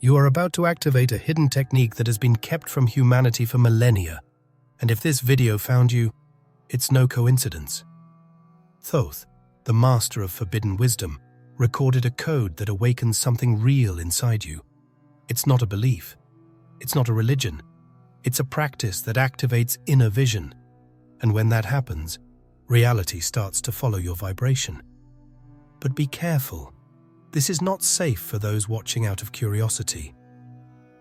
You are about to activate a hidden technique that has been kept from humanity for millennia. And if this video found you, it's no coincidence. Thoth, the master of forbidden wisdom, recorded a code that awakens something real inside you. It's not a belief. It's not a religion. It's a practice that activates inner vision. And when that happens, reality starts to follow your vibration. But be careful. This is not safe for those watching out of curiosity,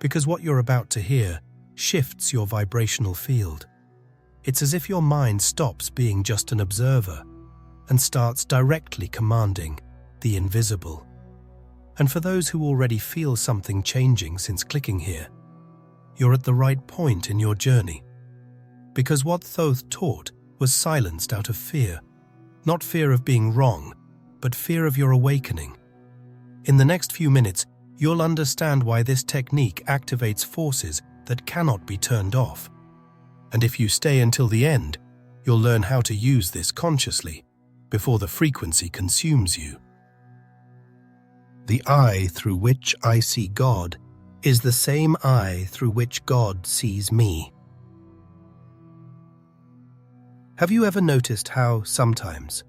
because what you're about to hear shifts your vibrational field. It's as if your mind stops being just an observer and starts directly commanding the invisible. And for those who already feel something changing since clicking here, you're at the right point in your journey. Because what Thoth taught was silenced out of fear, not fear of being wrong, but fear of your awakening. In the next few minutes, you'll understand why this technique activates forces that cannot be turned off. And if you stay until the end, you'll learn how to use this consciously before the frequency consumes you. The eye through which I see God is the same eye through which God sees me. Have you ever noticed how, sometimes,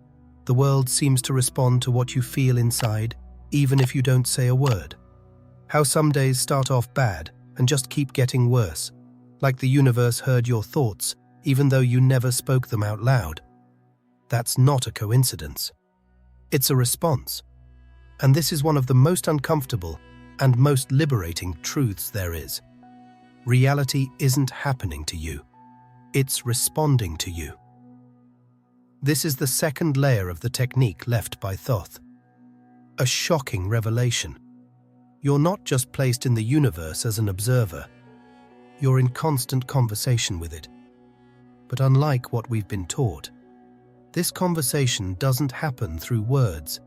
the world seems to respond to what you feel inside, even if you don't say a word? How some days start off bad and just keep getting worse, like the universe heard your thoughts, even though you never spoke them out loud? That's not a coincidence. It's a response. And this is one of the most uncomfortable and most liberating truths there is. Reality isn't happening to you. It's responding to you. This is the second layer of the technique left by Thoth. A shocking revelation. You're not just placed in the universe as an observer. You're in constant conversation with it. But unlike what we've been taught, this conversation doesn't happen through words.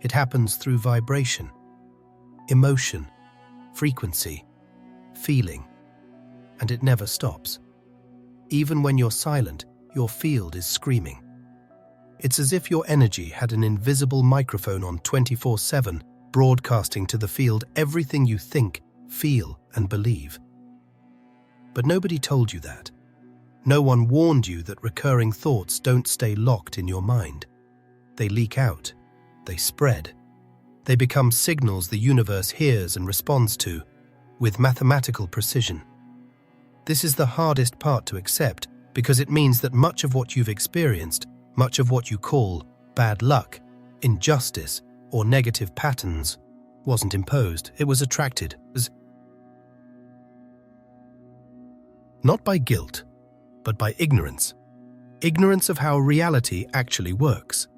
It happens through vibration, emotion, frequency, feeling, and it never stops. Even when you're silent, your field is screaming. It's as if your energy had an invisible microphone on 24/7, broadcasting to the field everything you think, feel, and believe. But nobody told you that. No one warned you that recurring thoughts don't stay locked in your mind. They leak out. They spread. They become signals the universe hears and responds to, with mathematical precision. This is the hardest part to accept, because it means that much of what you've experienced, much of what you call bad luck, injustice, or negative patterns, wasn't imposed. It was attracted. Not by guilt, but by ignorance. Ignorance of how reality actually works.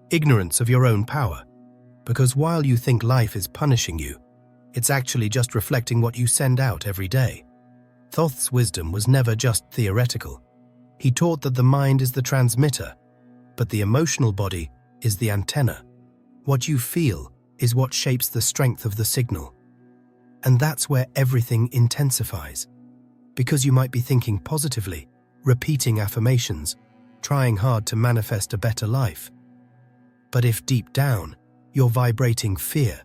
Ignorance of your own power. Because while you think life is punishing you, it's actually just reflecting what you send out every day. Thoth's wisdom was never just theoretical. He taught that the mind is the transmitter, but the emotional body is the antenna. What you feel is what shapes the strength of the signal. And that's where everything intensifies. Because you might be thinking positively, repeating affirmations, trying hard to manifest a better life. But if deep down, you're vibrating fear,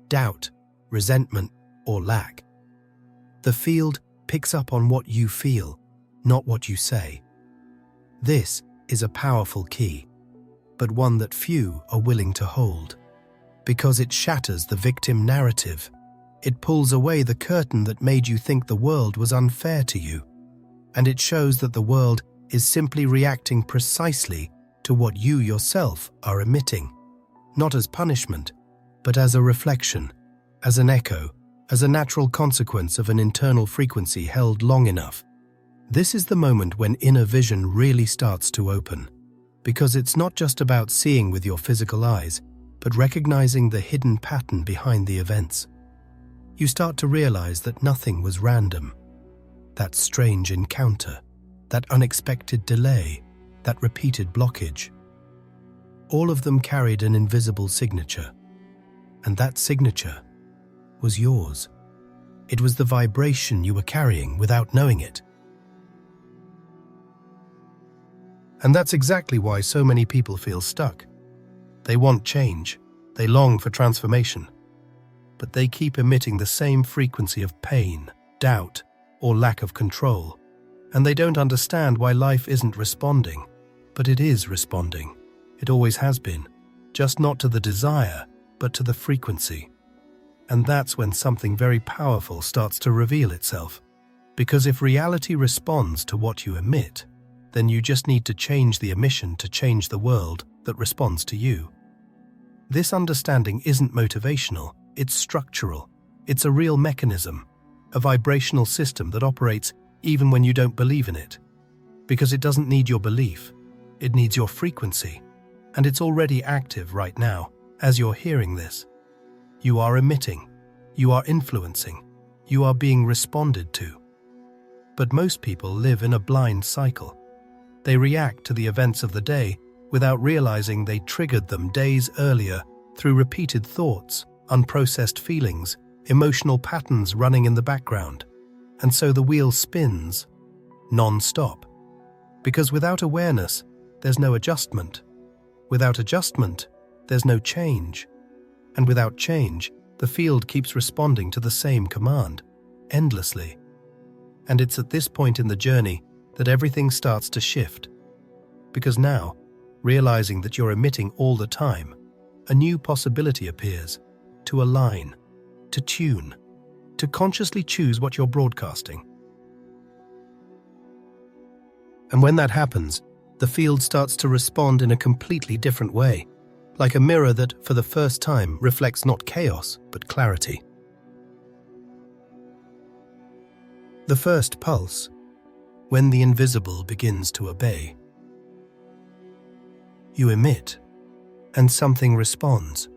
doubt, resentment, or lack, the field picks up on what you feel, not what you say. This is a powerful key, but one that few are willing to hold. Because it shatters the victim narrative. It pulls away the curtain that made you think the world was unfair to you. And it shows that the world is simply reacting precisely to what you yourself are emitting. Not as punishment, but as a reflection, as an echo, as a natural consequence of an internal frequency held long enough. This is the moment when inner vision really starts to open. Because it's not just about seeing with your physical eyes, but recognizing the hidden pattern behind the events. You start to realize that nothing was random. That strange encounter, that unexpected delay, that repeated blockage. All of them carried an invisible signature. And that signature was yours. It was the vibration you were carrying without knowing it. And that's exactly why so many people feel stuck. They want change. They long for transformation. but they keep emitting the same frequency of pain, doubt, or lack of control. And they don't understand why life isn't responding. But it is responding. It always has been. Just not to the desire, but to the frequency. And that's when something very powerful starts to reveal itself. Because if reality responds to what you emit, then you just need to change the emission to change the world that responds to you. This understanding isn't motivational, it's structural. It's a real mechanism, a vibrational system that operates even when you don't believe in it. Because it doesn't need your belief, it needs your frequency. And it's already active right now, as you're hearing this. You are emitting, you are influencing, you are being responded to. But most people live in a blind cycle. They react to the events of the day without realizing they triggered them days earlier through repeated thoughts, unprocessed feelings, emotional patterns running in the background. And so the wheel spins, non-stop. Because without awareness, there's no adjustment. Without adjustment, there's no change. And without change, the field keeps responding to the same command, endlessly. And it's at this point in the journey that everything starts to shift. Because now, realizing that you're emitting all the time, a new possibility appears: to align, to tune, to consciously choose what you're broadcasting. And when that happens, the field starts to respond in a completely different way, like a mirror that, for the first time, reflects not chaos, but clarity. The first pulse, when the invisible begins to obey. You emit, and something responds.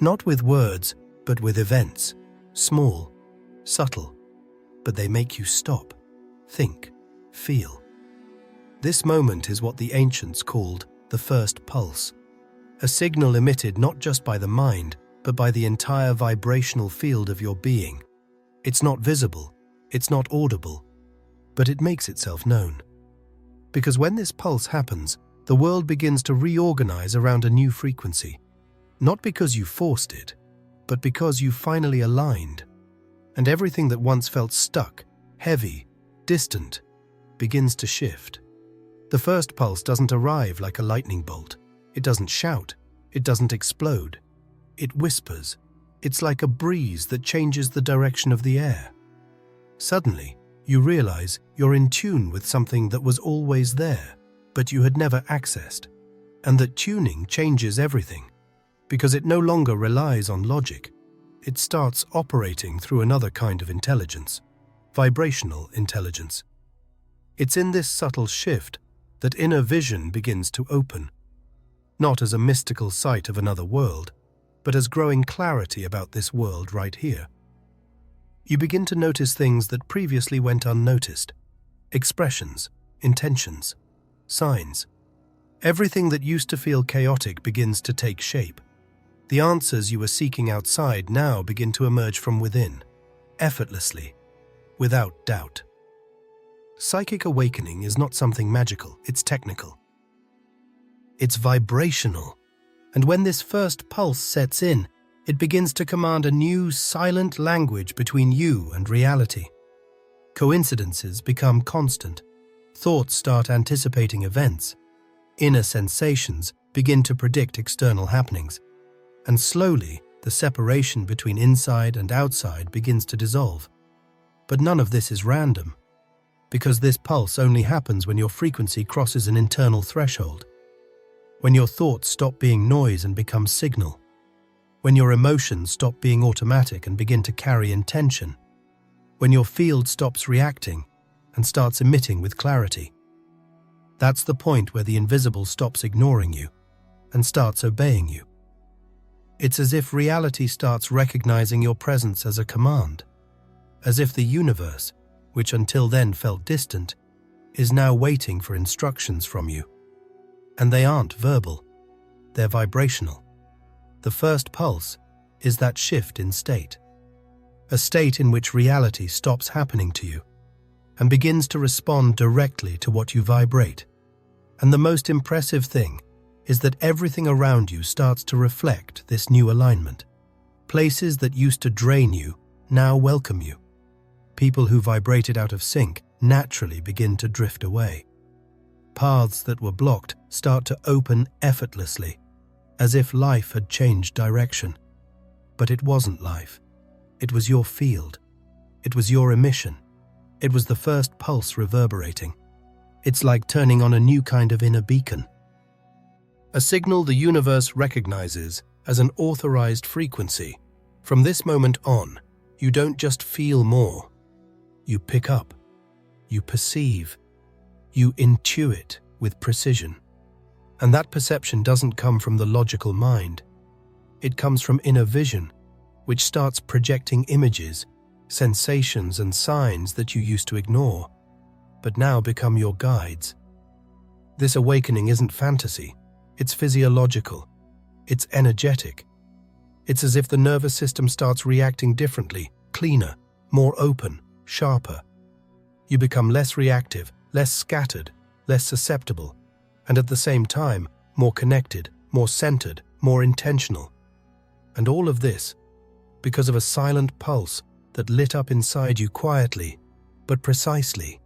Not with words, but with events, small, subtle, but they make you stop, think, feel. This moment is what the ancients called the first pulse, a signal emitted not just by the mind, but by the entire vibrational field of your being. It's not visible, it's not audible, but it makes itself known. Because when this pulse happens, the world begins to reorganize around a new frequency, not because you forced it, but because you finally aligned, and everything that once felt stuck, heavy, distant, begins to shift. The first pulse doesn't arrive like a lightning bolt. It doesn't shout. It doesn't explode. It whispers. It's like a breeze that changes the direction of the air. Suddenly, you realize you're in tune with something that was always there, but you had never accessed, and that tuning changes everything, because it no longer relies on logic. It starts operating through another kind of intelligence, vibrational intelligence. It's in this subtle shift that inner vision begins to open, not as a mystical sight of another world, but as growing clarity about this world right here. You begin to notice things that previously went unnoticed, expressions, intentions, signs. Everything that used to feel chaotic begins to take shape. The answers you were seeking outside now begin to emerge from within, effortlessly, without doubt. Psychic awakening is not something magical, it's technical. It's vibrational, and when this first pulse sets in, it begins to command a new, silent language between you and reality. Coincidences become constant. Thoughts start anticipating events. Inner sensations begin to predict external happenings. And slowly, the separation between inside and outside begins to dissolve. But none of this is random, because this pulse only happens when your frequency crosses an internal threshold. When your thoughts stop being noise and become signal. When your emotions stop being automatic and begin to carry intention. When your field stops reacting and starts emitting with clarity. That's the point where the invisible stops ignoring you and starts obeying you. It's as if reality starts recognizing your presence as a command, as if the universe, which until then felt distant, is now waiting for instructions from you. And they aren't verbal, they're vibrational. The first pulse is that shift in state, a state in which reality stops happening to you and begins to respond directly to what you vibrate. And the most impressive thing is that everything around you starts to reflect this new alignment. Places that used to drain you now welcome you. People who vibrated out of sync naturally begin to drift away. Paths that were blocked start to open effortlessly, as if life had changed direction. But it wasn't life. It was your field. It was your emission. It was the first pulse reverberating. It's like turning on a new kind of inner beacon. A signal the universe recognizes as an authorized frequency. From this moment on, you don't just feel more. You pick up. You perceive. You intuit with precision. And that perception doesn't come from the logical mind. It comes from inner vision, which starts projecting images, sensations and signs that you used to ignore, but now become your guides. This awakening isn't fantasy. It's physiological. It's energetic. It's as if the nervous system starts reacting differently, cleaner, more open, sharper. You become less reactive, less scattered, less susceptible, and at the same time, more connected, more centered, more intentional. And all of this because of a silent pulse that lit up inside you quietly, but precisely.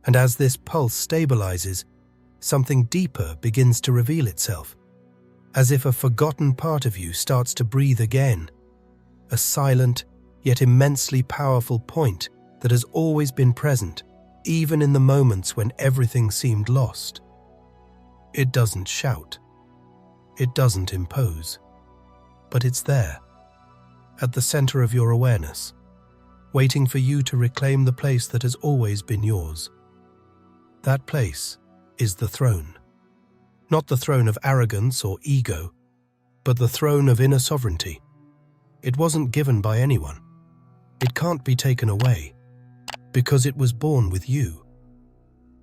And as this pulse stabilizes, something deeper begins to reveal itself, as if a forgotten part of you starts to breathe again, a silent yet immensely powerful point that has always been present, even in the moments when everything seemed lost. It doesn't shout. It doesn't impose. But it's there, at the center of your awareness, waiting for you to reclaim the place that has always been yours. That place is the throne. Not the throne of arrogance or ego, but the throne of inner sovereignty. It wasn't given by anyone. It can't be taken away, because it was born with you.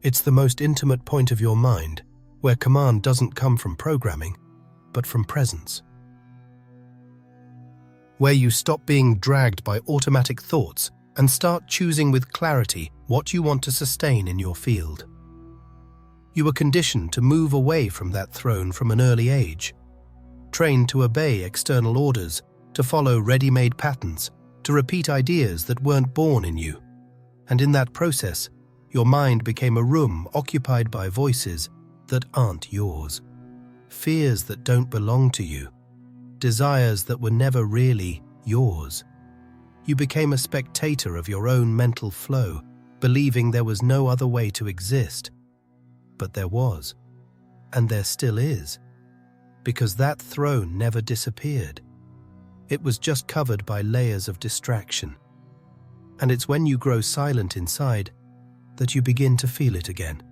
It's the most intimate point of your mind, where command doesn't come from programming, but from presence. Where you stop being dragged by automatic thoughts and start choosing with clarity what you want to sustain in your field. You were conditioned to move away from that throne from an early age, trained to obey external orders, to follow ready-made patterns, to repeat ideas that weren't born in you. And in that process, your mind became a room occupied by voices that aren't yours, fears that don't belong to you, desires that were never really yours. You became a spectator of your own mental flow, believing there was no other way to exist. But there was, and there still is, because that throne never disappeared. It was just covered by layers of distraction. And it's when you grow silent inside that you begin to feel it again.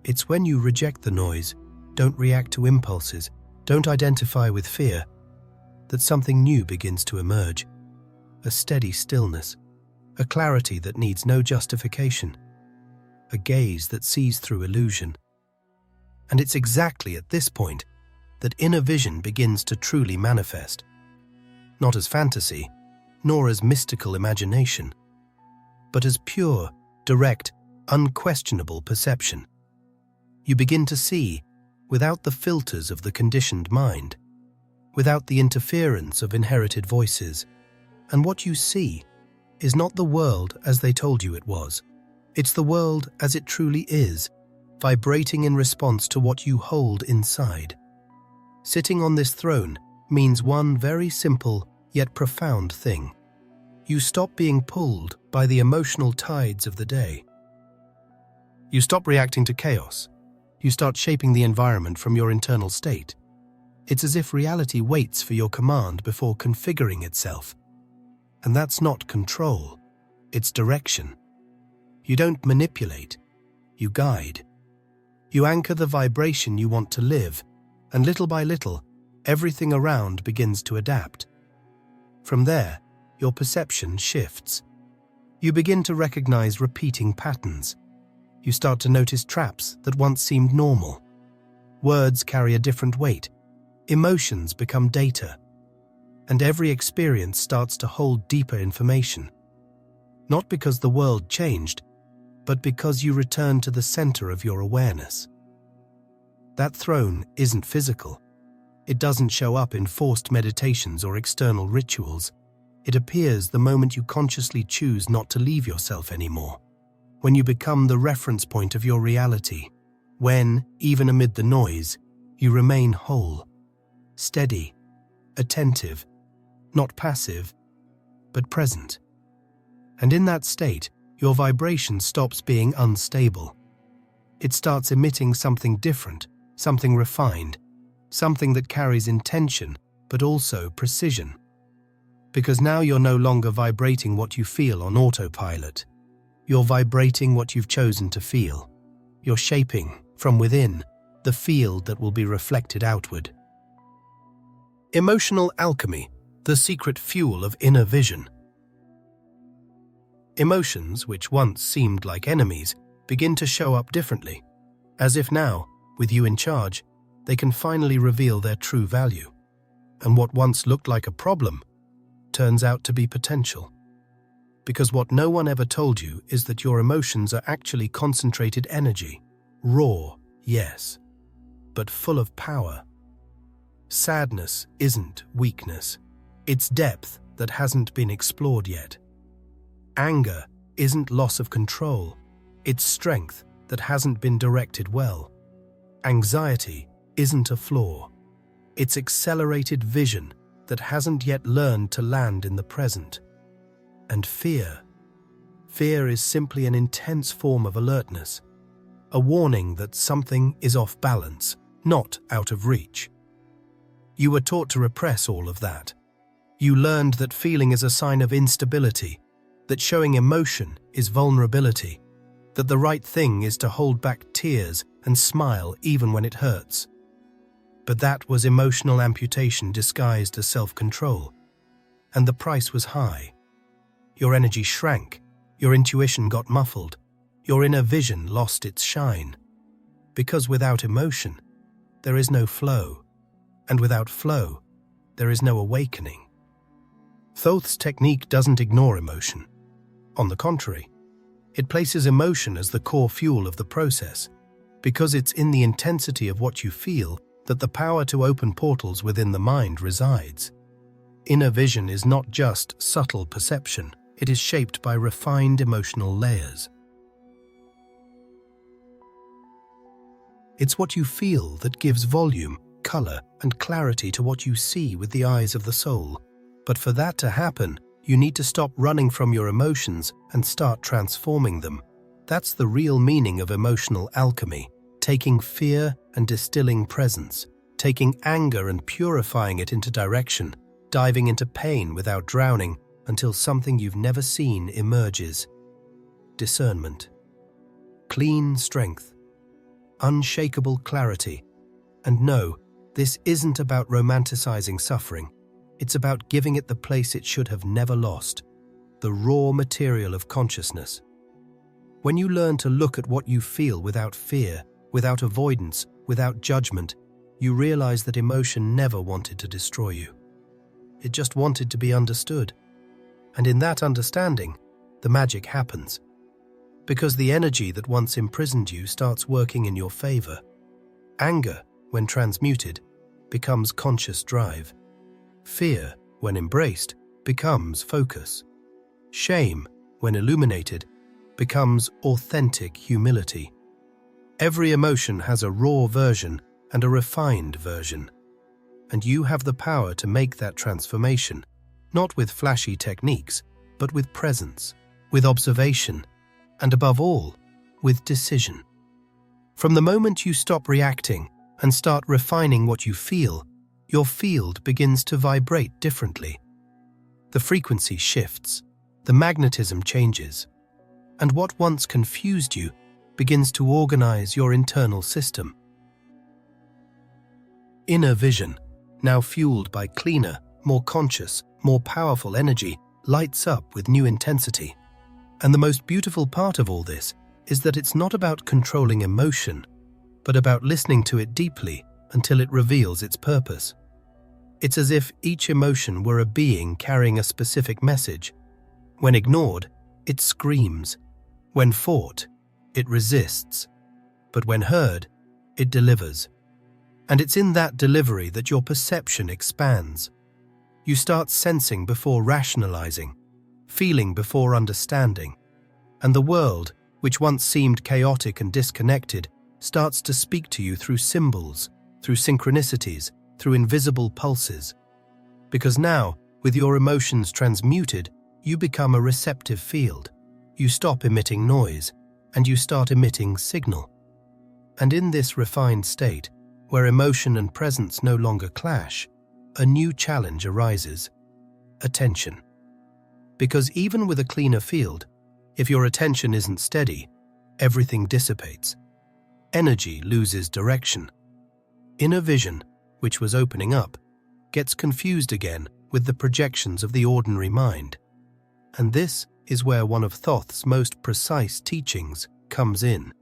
It's when you reject the noise, don't react to impulses, don't identify with fear, that something new begins to emerge. A steady stillness, a clarity that needs no justification, a gaze that sees through illusion. And it's exactly at this point that inner vision begins to truly manifest. Not as fantasy, nor as mystical imagination, but as pure, direct, unquestionable perception. You begin to see without the filters of the conditioned mind, without the interference of inherited voices. And what you see is not the world as they told you it was. It's the world as it truly is, vibrating in response to what you hold inside. Sitting on this throne means one very simple yet profound thing. You stop being pulled by the emotional tides of the day. You stop reacting to chaos. You start shaping the environment from your internal state. It's as if reality waits for your command before configuring itself. And that's not control, it's direction. You don't manipulate, you guide. You anchor the vibration you want to live, and little by little, everything around begins to adapt. From there, your perception shifts. You begin to recognize repeating patterns. You start to notice traps that once seemed normal. Words carry a different weight. Emotions become data. And every experience starts to hold deeper information. Not because the world changed, but because you return to the center of your awareness. That throne isn't physical. It doesn't show up in forced meditations or external rituals. It appears the moment you consciously choose not to leave yourself anymore. When you become the reference point of your reality. When, even amid the noise, you remain whole, steady, attentive, not passive, but present. And in that state, your vibration stops being unstable. It starts emitting something different, something refined, something that carries intention, but also precision. Because now you're no longer vibrating what you feel on autopilot. You're vibrating what you've chosen to feel. You're shaping, from within, the field that will be reflected outward. Emotional alchemy, the secret fuel of inner vision. Emotions, which once seemed like enemies, begin to show up differently, as if now, with you in charge, they can finally reveal their true value. And what once looked like a problem turns out to be potential. Because what no one ever told you is that your emotions are actually concentrated energy, raw, yes, but full of power. Sadness isn't weakness. It's depth that hasn't been explored yet. Anger isn't loss of control. It's strength that hasn't been directed well. Anxiety isn't a flaw. It's accelerated vision that hasn't yet learned to land in the present. And fear is simply an intense form of alertness, a warning that something is off balance, not out of reach. You were taught to repress all of that. You learned that feeling is a sign of instability, that showing emotion is vulnerability, that the right thing is to hold back tears and smile even when it hurts. But that was emotional amputation disguised as self-control, and the price was high. Your energy shrank, your intuition got muffled, your inner vision lost its shine. Because without emotion, there is no flow, and without flow, there is no awakening. Thoth's technique doesn't ignore emotion. On the contrary, it places emotion as the core fuel of the process, because it's in the intensity of what you feel that the power to open portals within the mind resides. Inner vision is not just subtle perception, it is shaped by refined emotional layers. It's what you feel that gives volume, color, and clarity to what you see with the eyes of the soul. But for that to happen, you need to stop running from your emotions and start transforming them. That's the real meaning of emotional alchemy, taking fear and distilling presence, taking anger and purifying it into direction, diving into pain without drowning until something you've never seen emerges. Discernment. Clean strength. Unshakable clarity. And no, this isn't about romanticizing suffering. It's about giving it the place it should have never lost, the raw material of consciousness. When you learn to look at what you feel without fear, without avoidance, without judgment, you realize that emotion never wanted to destroy you. It just wanted to be understood. And in that understanding, the magic happens. Because the energy that once imprisoned you starts working in your favor. Anger, when transmuted, becomes conscious drive. Fear, when embraced, becomes focus. Shame, when illuminated, becomes authentic humility. Every emotion has a raw version and a refined version. And you have the power to make that transformation, not with flashy techniques, but with presence, with observation, and above all, with decision. From the moment you stop reacting and start refining what you feel, your field begins to vibrate differently. The frequency shifts, the magnetism changes, and what once confused you begins to organize your internal system. Inner vision, now fueled by cleaner, more conscious, more powerful energy, lights up with new intensity. And the most beautiful part of all this is that it's not about controlling emotion, but about listening to it deeply until it reveals its purpose. It's as if each emotion were a being carrying a specific message. When ignored, it screams. When fought, it resists. But when heard, it delivers. And it's in that delivery that your perception expands. You start sensing before rationalizing, feeling before understanding, and the world, which once seemed chaotic and disconnected, starts to speak to you through symbols, through synchronicities, through invisible pulses. Because now, with your emotions transmuted, you become a receptive field. You stop emitting noise, and you start emitting signal. And in this refined state, where emotion and presence no longer clash, a new challenge arises: attention. Because even with a cleaner field, if your attention isn't steady, everything dissipates. Energy loses direction. Inner vision, which was opening up, gets confused again with the projections of the ordinary mind. And this is where one of Thoth's most precise teachings comes in.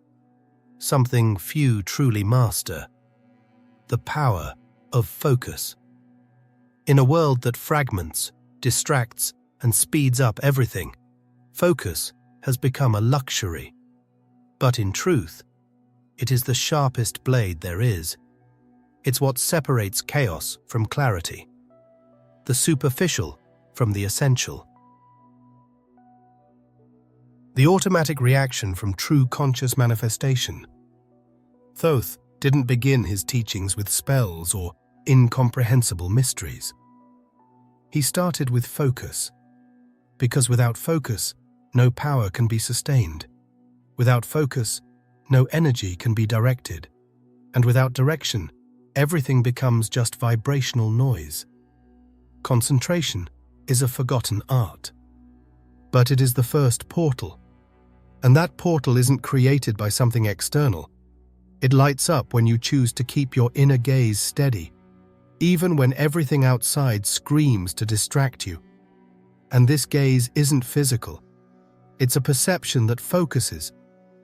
Something few truly master: the power of focus. In a world that fragments, distracts, and speeds up everything, focus has become a luxury. But in truth, it is the sharpest blade there is. It's what separates chaos from clarity, the superficial from the essential. The automatic reaction from true conscious manifestation. Thoth didn't begin his teachings with spells or incomprehensible mysteries. He started with focus, because without focus, no power can be sustained. Without focus, no energy can be directed. And without direction, everything becomes just vibrational noise. Concentration is a forgotten art. But it is the first portal. And that portal isn't created by something external. It lights up when you choose to keep your inner gaze steady, even when everything outside screams to distract you. And this gaze isn't physical. It's a perception that focuses,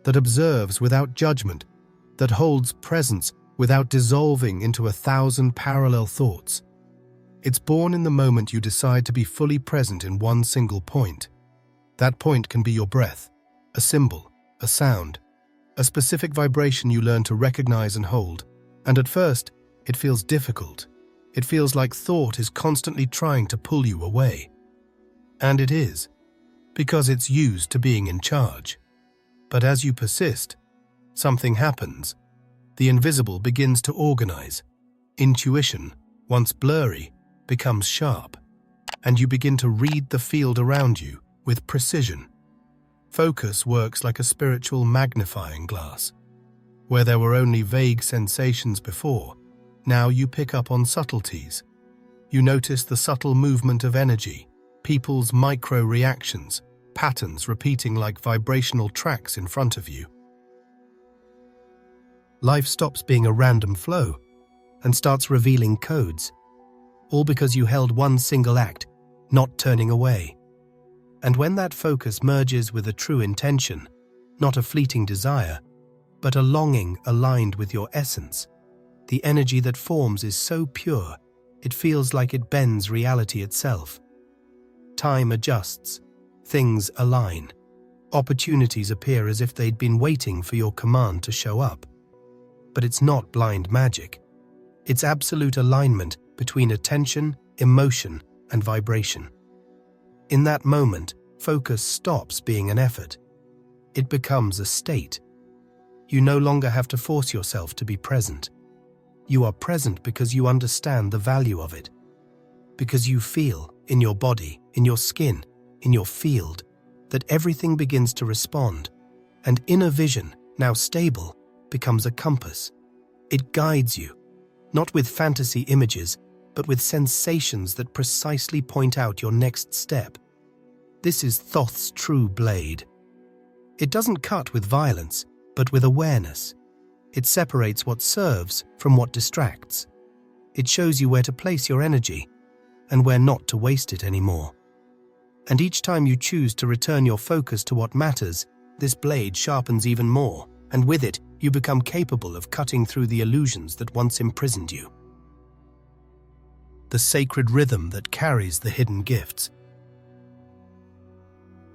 that observes without judgment, that holds presence without dissolving into 1,000 parallel thoughts. It's born in the moment you decide to be fully present in one single point. That point can be your breath, a symbol, a sound, a specific vibration you learn to recognize and hold. And at first, it feels difficult. It feels like thought is constantly trying to pull you away. And it is, because it's used to being in charge. But as you persist, something happens. The invisible begins to organize. Intuition, once blurry, becomes sharp, and you begin to read the field around you with precision. Focus works like a spiritual magnifying glass. Where there were only vague sensations before, now you pick up on subtleties. You notice the subtle movement of energy, people's micro-reactions, patterns repeating like vibrational tracks in front of you. Life stops being a random flow and starts revealing codes, all because you held one single act, not turning away. And when that focus merges with a true intention, not a fleeting desire, but a longing aligned with your essence, the energy that forms is so pure, it feels like it bends reality itself. Time adjusts, things align, opportunities appear as if they'd been waiting for your command to show up. But it's not blind magic. It's absolute alignment between attention, emotion, and vibration. In that moment, focus stops being an effort. It becomes a state. You no longer have to force yourself to be present. You are present because you understand the value of it. Because you feel, in your body, in your skin, in your field, that everything begins to respond, and inner vision, now stable, becomes a compass. It guides you, not with fantasy images, but with sensations that precisely point out your next step. This is Thoth's true blade. It doesn't cut with violence, but with awareness. It separates what serves from what distracts. It shows you where to place your energy and where not to waste it anymore. And each time you choose to return your focus to what matters, this blade sharpens even more, and with it, you become capable of cutting through the illusions that once imprisoned you. The sacred rhythm that carries the hidden gifts.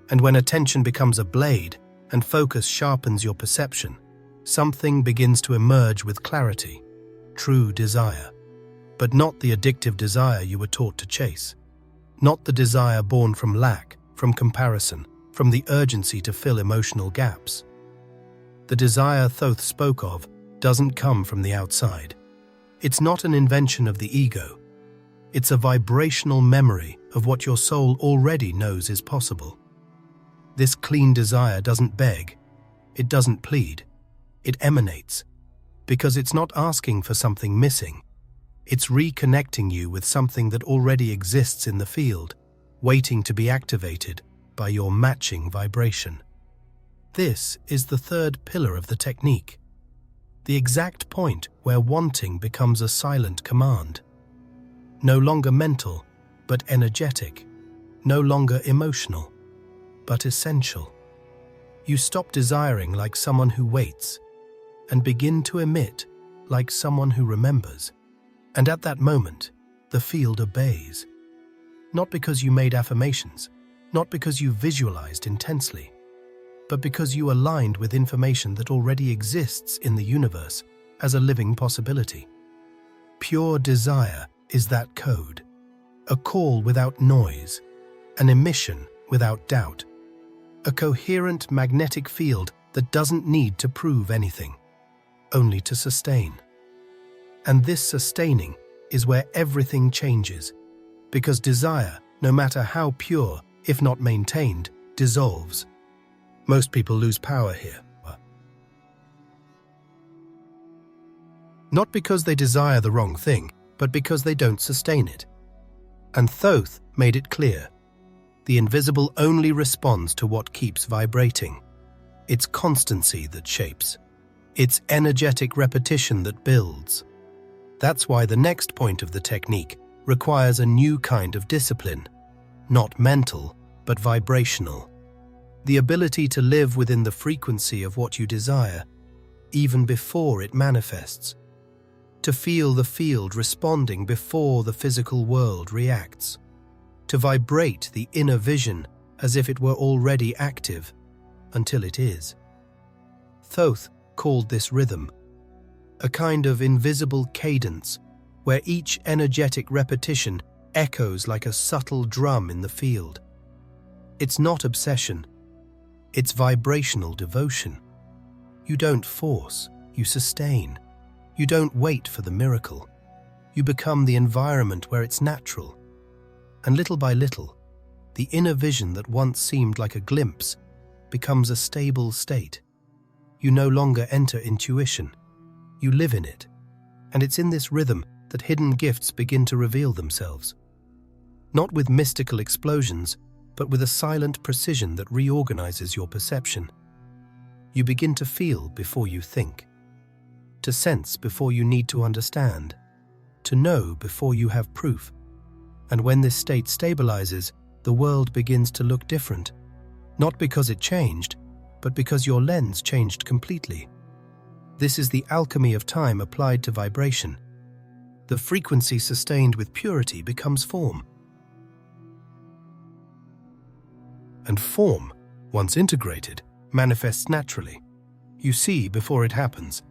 And when attention becomes a blade and focus sharpens your perception, something begins to emerge with clarity. true desire, but not the addictive desire you were taught to chase. Not the desire born from lack, from comparison, from the urgency to fill emotional gaps. The desire Thoth spoke of doesn't come from the outside. It's not an invention of the ego. It's a vibrational memory of what your soul already knows is possible. This clean desire doesn't beg. It doesn't plead. It emanates, because it's not asking for something missing. It's reconnecting you with something that already exists in the field, waiting to be activated by your matching vibration. This is the third pillar of the technique, the exact point where wanting becomes a silent command. No longer mental, but energetic. No longer emotional, but essential. You stop desiring like someone who waits, and begin to emit like someone who remembers. And at that moment, the field obeys. Not because you made affirmations, not because you visualized intensely, but because you aligned with information that already exists in the universe as a living possibility. Pure desire is that code, a call without noise, an emission without doubt, a coherent magnetic field that doesn't need to prove anything, only to sustain. And this sustaining is where everything changes, because desire, no matter how pure, if not maintained, dissolves. Most people lose power here. Not because they desire the wrong thing, but because they don't sustain it. And Thoth made it clear. The invisible only responds to what keeps vibrating. It's constancy that shapes. It's energetic repetition that builds. That's why the next point of the technique requires a new kind of discipline, not mental, but vibrational. The ability to live within the frequency of what you desire, even before it manifests. To feel the field responding before the physical world reacts. To vibrate the inner vision as if it were already active, until it is. Thoth called this rhythm, a kind of invisible cadence where each energetic repetition echoes like a subtle drum in the field. It's not obsession, it's vibrational devotion. You don't force, you sustain. You don't wait for the miracle. You become the environment where it's natural. And little by little, the inner vision that once seemed like a glimpse becomes a stable state. You no longer enter intuition. You live in it. And it's in this rhythm that hidden gifts begin to reveal themselves. Not with mystical explosions, but with a silent precision that reorganizes your perception. You begin to feel before you think. To sense before you need to understand. To know before you have proof. And when this state stabilizes, the world begins to look different. Not because it changed, but because your lens changed completely. This is the alchemy of time applied to vibration. The frequency sustained with purity becomes form. And form, once integrated, manifests naturally. You see before it happens.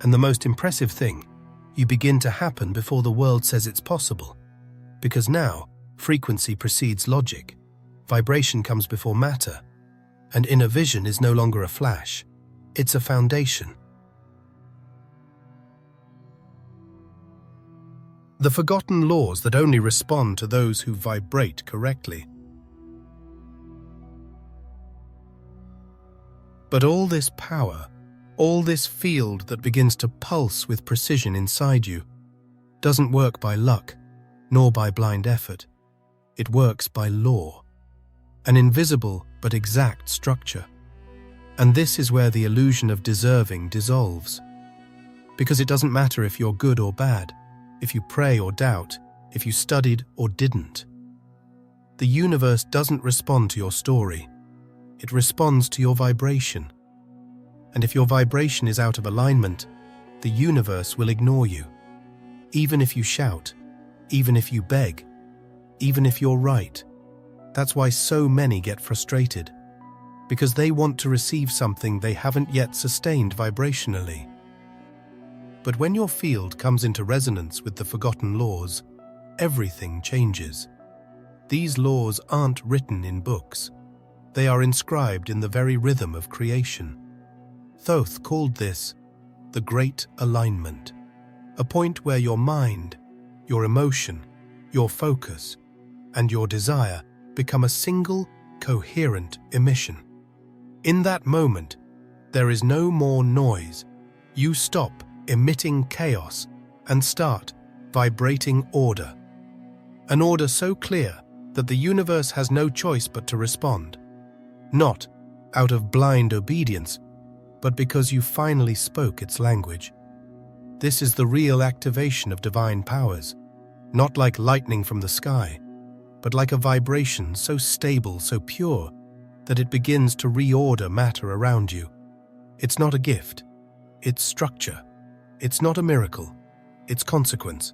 And the most impressive thing, you begin to happen before the world says it's possible. Because now, frequency precedes logic. Vibration comes before matter. And inner vision is no longer a flash. It's a foundation. The forgotten laws that only respond to those who vibrate correctly. But all this power, all this field that begins to pulse with precision inside you, doesn't work by luck, nor by blind effort. It works by law, an invisible but exact structure. And this is where the illusion of deserving dissolves. Because it doesn't matter if you're good or bad, if you pray or doubt, if you studied or didn't. The universe doesn't respond to your story. It responds to your vibration. And if your vibration is out of alignment, the universe will ignore you. Even if you shout, even if you beg, even if you're right. That's why so many get frustrated. Because they want to receive something they haven't yet sustained vibrationally. But when your field comes into resonance with the forgotten laws, everything changes. These laws aren't written in books. They are inscribed in the very rhythm of creation. Thoth called this the Great Alignment, a point where your mind, your emotion, your focus, and your desire become a single, coherent emission. In that moment, there is no more noise. You stop emitting chaos and start vibrating order. An order so clear that the universe has no choice but to respond. Not out of blind obedience, but because you finally spoke its language. This is the real activation of divine powers, not like lightning from the sky, but like a vibration so stable, so pure, that it begins to reorder matter around you. It's not a gift, it's structure. It's not a miracle, it's consequence.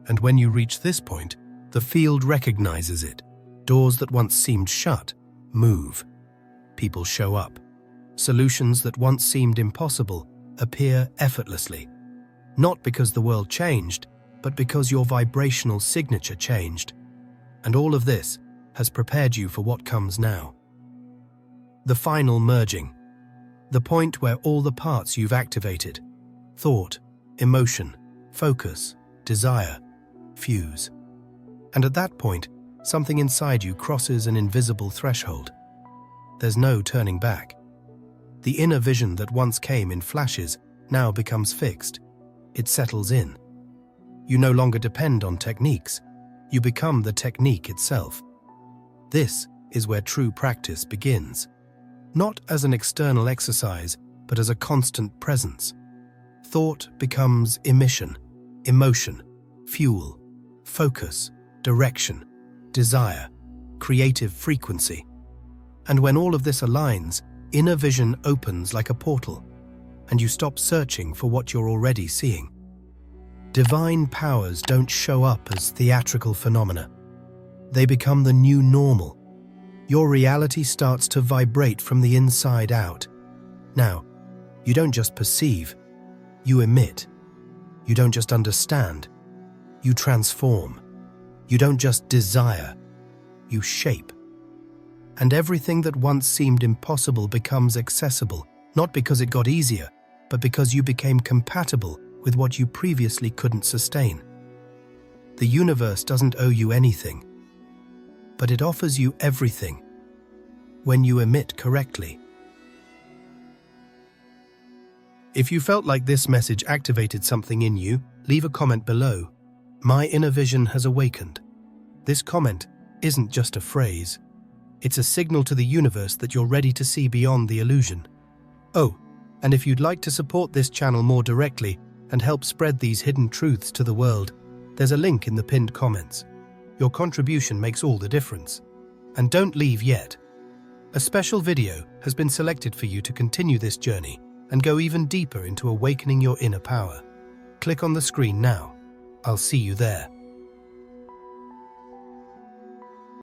And when you reach this point, the field recognizes it. Doors that once seemed shut move. People show up. Solutions that once seemed impossible appear effortlessly. Not because the world changed, but because your vibrational signature changed. And all of this has prepared you for what comes now. The final merging. The point where all the parts you've activated, thought, emotion, focus, desire, fuse. And at that point, something inside you crosses an invisible threshold. There's no turning back. The inner vision that once came in flashes now becomes fixed. It settles in. You no longer depend on techniques. You become the technique itself. This is where true practice begins. Not as an external exercise, but as a constant presence. Thought becomes emission, emotion, fuel, focus, direction, desire, creative frequency. And when all of this aligns, inner vision opens like a portal, and you stop searching for what you're already seeing. Divine powers don't show up as theatrical phenomena. They become the new normal. Your reality starts to vibrate from the inside out. Now, you don't just perceive, you emit. You don't just understand, you transform. You don't just desire, you shape. And everything that once seemed impossible becomes accessible, not because it got easier, but because you became compatible with what you previously couldn't sustain. The universe doesn't owe you anything, but it offers you everything when you emit correctly. If you felt like this message activated something in you, leave a comment below. My inner vision has awakened. This comment isn't just a phrase. It's a signal to the universe that you're ready to see beyond the illusion. Oh, and if you'd like to support this channel more directly and help spread these hidden truths to the world, there's a link in the pinned comments. Your contribution makes all the difference. And don't leave yet. A special video has been selected for you to continue this journey and go even deeper into awakening your inner power. Click on the screen now. I'll see you there.